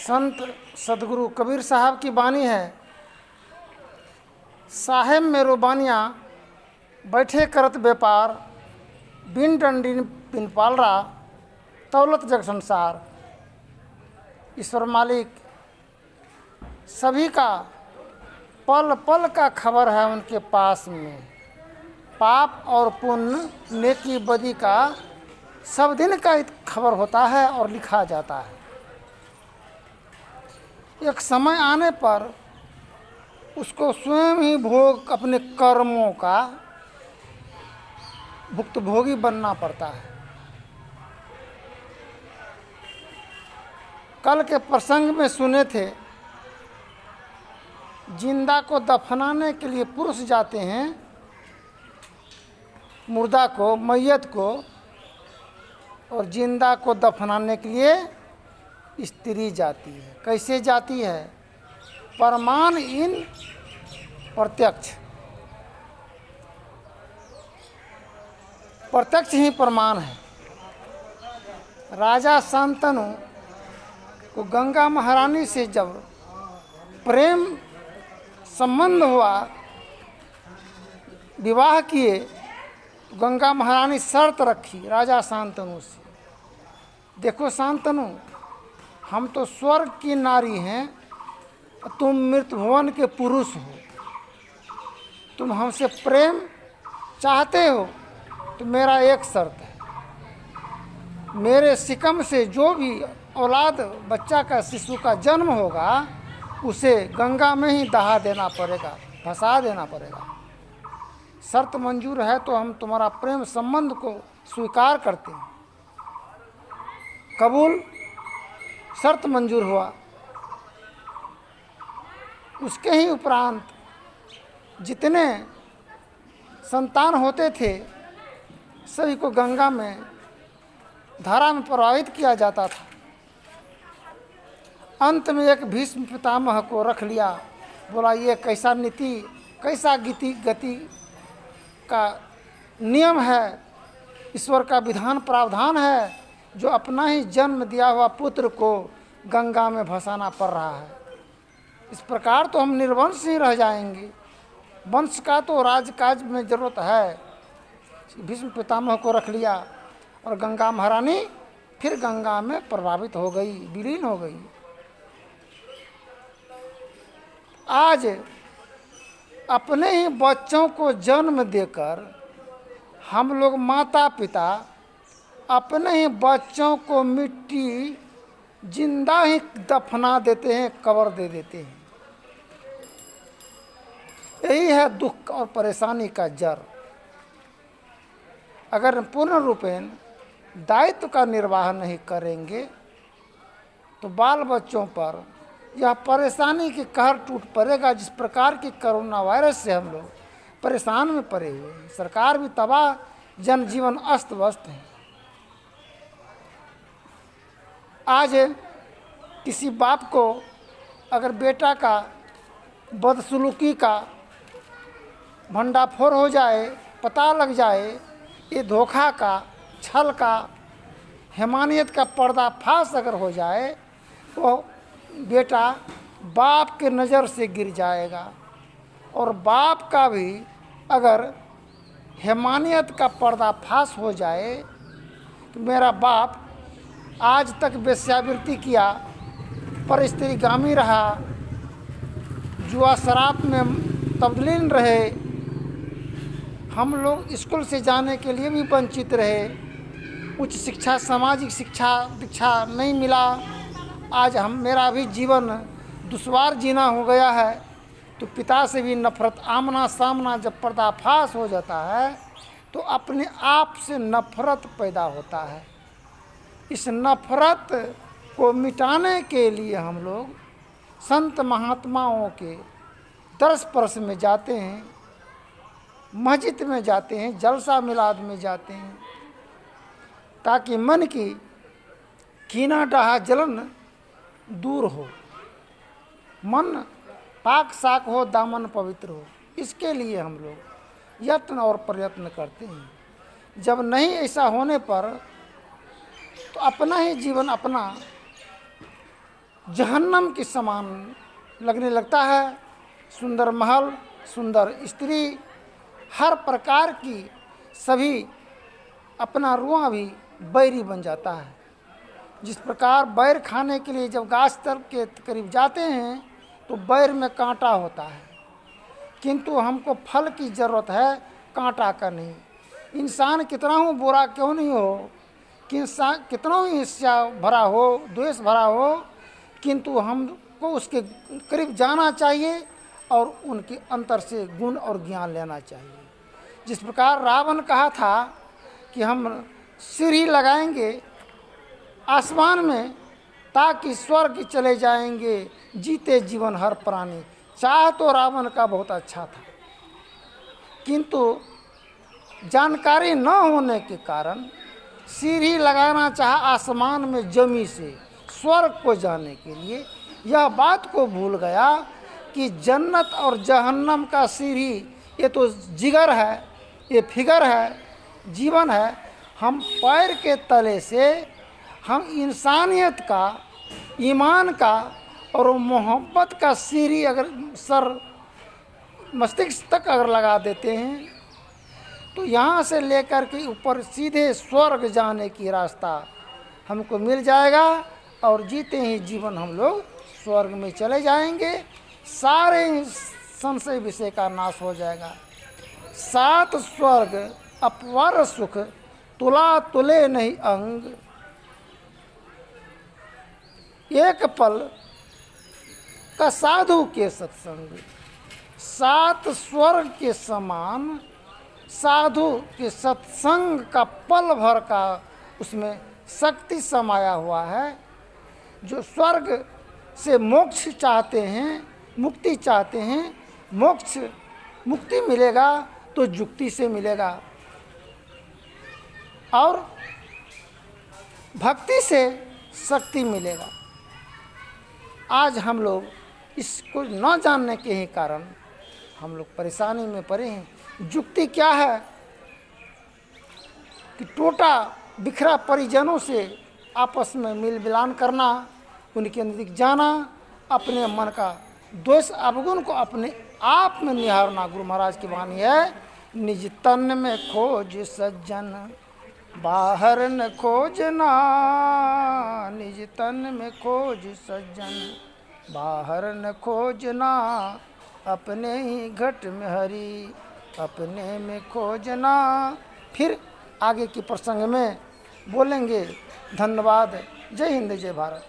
संत सदगुरु कबीर साहब की बानी है। साहेब मेरो बानिया बैठे करत व्यापार, बिन डंडी बिन पालरा, तौलत जग संसार। ईश्वर मालिक सभी का पल पल का खबर है उनके पास में। पाप और पुण्य, नेकी बदी का सब दिन का खबर होता है और लिखा जाता है। एक समय आने पर उसको स्वयं ही भोग अपने कर्मों का भुक्तभोगी बनना पड़ता है। कल के प्रसंग में सुने थे, जिंदा को दफनाने के लिए पुरुष जाते हैं, मुर्दा को, मैयत को, और जिंदा को दफनाने के लिए स्त्री जाती है। कैसे जाती है? प्रमाण इन प्रत्यक्ष, प्रत्यक्ष ही प्रमाण है। राजा शांतनु को गंगा महारानी से जब प्रेम संबंध हुआ, विवाह किए, तो गंगा महारानी शर्त रखी राजा शांतनु से, देखो शांतनु, हम तो स्वर्ग की नारी हैं, तुम मृत्यु भुवन के पुरुष हो, तुम हमसे प्रेम चाहते हो तो मेरा एक शर्त है, मेरे सिकम से जो भी औलाद बच्चा का, शिशु का जन्म होगा, उसे गंगा में ही दहा देना पड़ेगा, भसा देना पड़ेगा। शर्त मंजूर है तो हम तुम्हारा प्रेम संबंध को स्वीकार करते हैं। कबूल, शर्त मंजूर हुआ। उसके ही उपरांत जितने संतान होते थे सभी को गंगा में, धारा में प्रवाहित किया जाता था। अंत में एक भीष्म पितामह को रख लिया, बोला ये कैसा नीति, कैसा गति का नियम है, ईश्वर का विधान प्रावधान है, जो अपना ही जन्म दिया हुआ पुत्र को गंगा में भसाना पड़ रहा है। इस प्रकार तो हम निर्वंश ही रह जाएंगे, वंश का तो राजकाज में जरूरत है। भीष्म पितामह को रख लिया और गंगा महारानी फिर गंगा में प्रभावित हो गई, विलीन हो गई। आज अपने ही बच्चों को जन्म देकर हम लोग माता पिता अपने ही बच्चों को मिट्टी जिंदा ही दफना देते हैं, कब्र दे देते हैं। यही है दुख और परेशानी का जड़। अगर पूर्ण रूपेण दायित्व का निर्वाह नहीं करेंगे तो बाल बच्चों पर यह परेशानी की कहर टूट पड़ेगा। जिस प्रकार की कोरोना वायरस से हम लोग परेशान में पड़े हुए हैं, सरकार भी तबाह, जनजीवन अस्त व्यस्त है। आज किसी बाप को अगर बेटा का बदसलूकी का भंडाफोड़ हो जाए, पता लग जाए, ये धोखा का, छल का, हैवानियत का पर्दाफाश अगर हो जाए, तो बेटा बाप के नज़र से गिर जाएगा। और बाप का भी अगर हैवानियत का पर्दाफाश हो जाए तो मेरा बाप आज तक वेश्यावृत्ति किया, पर स्त्रीगामी रहा, जुआ शराब में तब्दील रहे, हम लोग स्कूल से जाने के लिए भी वंचित रहे, उच्च शिक्षा, सामाजिक शिक्षा दीक्षा नहीं मिला। आज मेरा भी जीवन दुश्वार जीना हो गया है। तो पिता से भी नफरत, आमना सामना जब पर्दाफाश हो जाता है तो अपने आप से नफरत पैदा होता है। इस नफरत को मिटाने के लिए हम लोग संत महात्माओं के दर्श परस में जाते हैं, मस्जिद में जाते हैं, जलसा मिलाद में जाते हैं, ताकि मन की कीना डाहा जलन दूर हो, मन पाक साक हो, दामन पवित्र हो। इसके लिए हम लोग यत्न और प्रयत्न करते हैं। जब नहीं ऐसा होने पर तो अपना ही जीवन अपना जहन्नम के समान लगने लगता है। सुंदर महल, सुंदर स्त्री, हर प्रकार की सभी, अपना रुआं भी बैरी बन जाता है। जिस प्रकार बैर खाने के लिए जब गाछ तर के करीब जाते हैं तो बैर में कांटा होता है, किंतु हमको फल की ज़रूरत है, कांटा का नहीं। इंसान कितना हो बुरा क्यों नहीं हो, कि इंसान कितना ही ईर्ष्या भरा हो, द्वेष भरा हो, किंतु हमको उसके करीब जाना चाहिए और उनके अंतर से गुण और ज्ञान लेना चाहिए। जिस प्रकार रावण कहा था कि हम सीढ़ी लगाएंगे आसमान में ताकि स्वर्ग चले जाएंगे, जीते जीवन हर प्राणी। चाह तो रावण का बहुत अच्छा था, किंतु जानकारी न होने के कारण सीढ़ी लगाना चाहा आसमान में जमी से स्वर्ग को जाने के लिए। यह बात को भूल गया कि जन्नत और जहन्नम का सीढ़ी ये तो जिगर है, ये फिगर है, जीवन है। हम पैर के तले से हम इंसानियत का, ईमान का और मोहब्बत का सीढ़ी अगर सर मस्तिष्क तक अगर लगा देते हैं तो यहाँ से लेकर के ऊपर सीधे स्वर्ग जाने की रास्ता हमको मिल जाएगा और जीते ही जीवन हम लोग स्वर्ग में चले जाएंगे। सारे संशय विषय का नाश हो जाएगा। 7 स्वर्ग अपवर सुख, तुला तुले नहीं अंग, एक पल का साधु के सत्संग। 7 स्वर्ग के समान साधु के सत्संग का पल भर का उसमें शक्ति समाया हुआ है। जो स्वर्ग से मोक्ष चाहते हैं, मुक्ति चाहते हैं, मोक्ष मुक्ति मिलेगा तो जुक्ति से मिलेगा और भक्ति से शक्ति मिलेगा। आज हम लोग इसको न जानने के ही कारण हम लोग परेशानी में पड़े हैं। जुक्ति क्या है कि टोटा बिखरा परिजनों से आपस में मिल मिलान करना, उनके नज़दीक जाना, अपने मन का दोष अवगुण को अपने आप में निहारना। गुरु महाराज की वाणी है, निज तन में खोज सज्जन बाहर न खोजना, निज तन में खोज सज्जन बाहर न खोजना, अपने ही घट में हरि अपने में खोजना। फिर आगे के प्रसंग में बोलेंगे। धन्यवाद। जय हिंद, जय भारत।